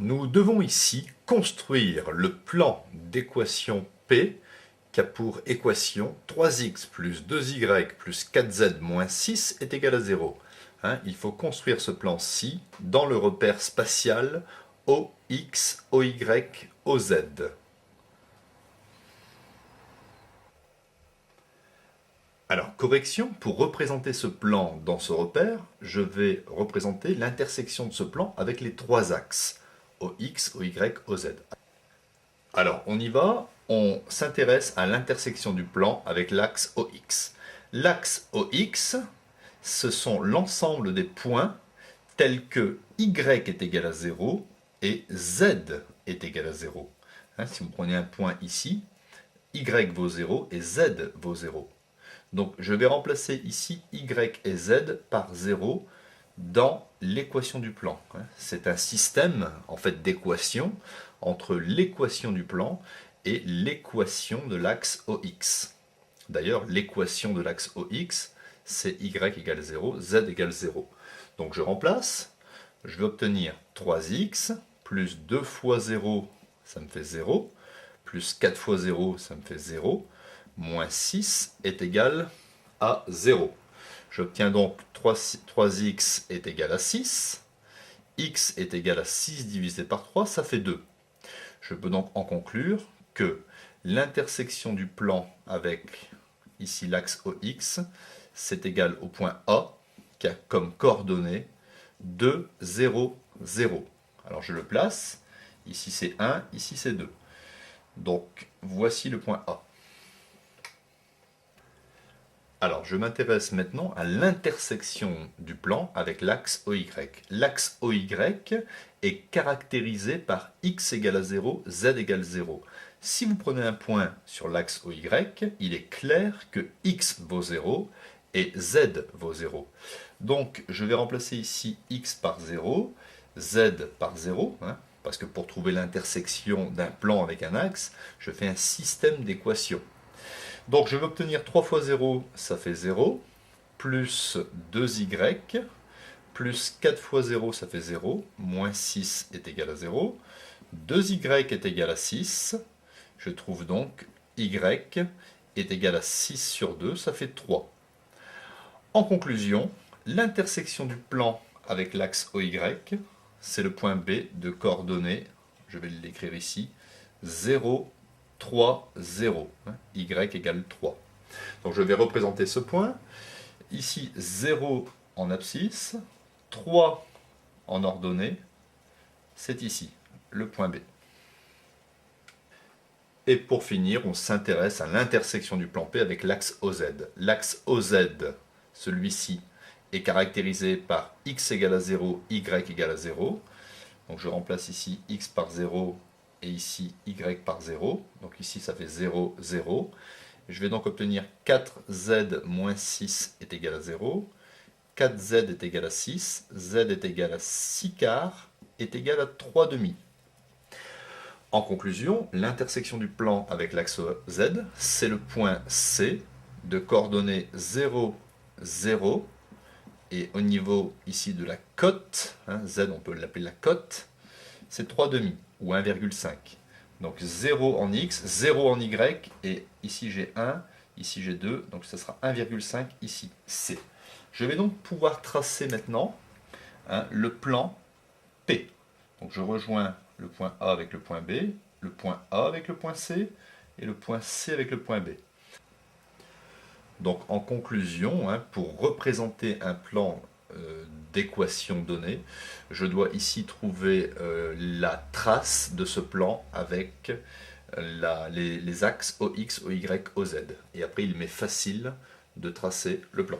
nous devons ici construire le plan d'équation P qui a pour équation 3x plus 2y plus 4z moins 6 est égal à 0. Il faut construire ce plan-ci dans le repère spatial OX, OY, OZ. Alors, correction, pour représenter ce plan dans ce repère, je vais représenter l'intersection de ce plan avec les trois axes, OX, OY, OZ. Alors, on y va, on s'intéresse à l'intersection du plan avec l'axe OX. L'axe OX, ce sont l'ensemble des points tels que Y est égal à 0 et Z est égal à 0. Si vous prenez un point ici, Y vaut 0 et Z vaut 0. Donc je vais remplacer ici Y et Z par 0 dans l'équation du plan. C'est un système en fait d'équations entre l'équation du plan et l'équation de l'axe OX. D'ailleurs, l'équation de l'axe OX, c'est Y égale 0, Z égale 0. Donc je remplace, je vais obtenir 3x plus 2 fois 0, ça me fait 0, plus 4 fois 0, ça me fait 0, moins 6 est égal à 0. J'obtiens donc 3x est égal à 6, x est égal à 6 divisé par 3, ça fait 2. Je peux donc en conclure que l'intersection du plan avec ici l'axe OX, c'est égal au point A qui a comme coordonnées 2, 0, 0. Alors je le place, ici c'est 1, ici c'est 2. Donc voici le point A. Alors je m'intéresse maintenant à l'intersection du plan avec l'axe OY. L'axe OY est caractérisé par x égale à 0, z égale 0. Si vous prenez un point sur l'axe OY, il est clair que x vaut 0 et z vaut 0. Donc je vais remplacer ici x par 0, z par 0, parce que pour trouver l'intersection d'un plan avec un axe, je fais un système d'équations. Donc je vais obtenir 3 fois 0, ça fait 0, plus 2y, plus 4 fois 0, ça fait 0, moins 6 est égal à 0, 2y est égal à 6, je trouve donc y est égal à 6 sur 2, ça fait 3. En conclusion, l'intersection du plan avec l'axe OY, c'est le point B de coordonnées, je vais l'écrire ici, 0, 3, 0, y égale 3. Donc je vais représenter ce point, ici 0 en abscisse, 3 en ordonnée, c'est ici, le point B. Et pour finir, on s'intéresse à l'intersection du plan P avec l'axe OZ. L'axe OZ, celui-ci, est caractérisé par x égale à 0, y égale à 0. Donc je remplace ici x par 0 et ici y par 0. Donc ici ça fait 0, 0. Je vais donc obtenir 4z moins 6 est égal à 0. 4z est égal à 6. Z est égal à 6 quarts est égal à 3 demi. En conclusion, l'intersection du plan avec l'axe Z, c'est le point C de coordonnées 0, 0. Et au niveau ici de la cote, Z on peut l'appeler la cote, c'est 3 demi ou 1,5. Donc 0 en x, 0 en y, et ici j'ai 1, ici j'ai 2, donc ça sera 1,5 ici, C. Je vais donc pouvoir tracer maintenant le plan P. Donc je rejoins le point A avec le point B, le point A avec le point C, et le point C avec le point B. Donc en conclusion, pour représenter un plan d'équation donnée, je dois ici trouver la trace de ce plan avec les axes OX, OY, OZ. Et après il m'est facile de tracer le plan.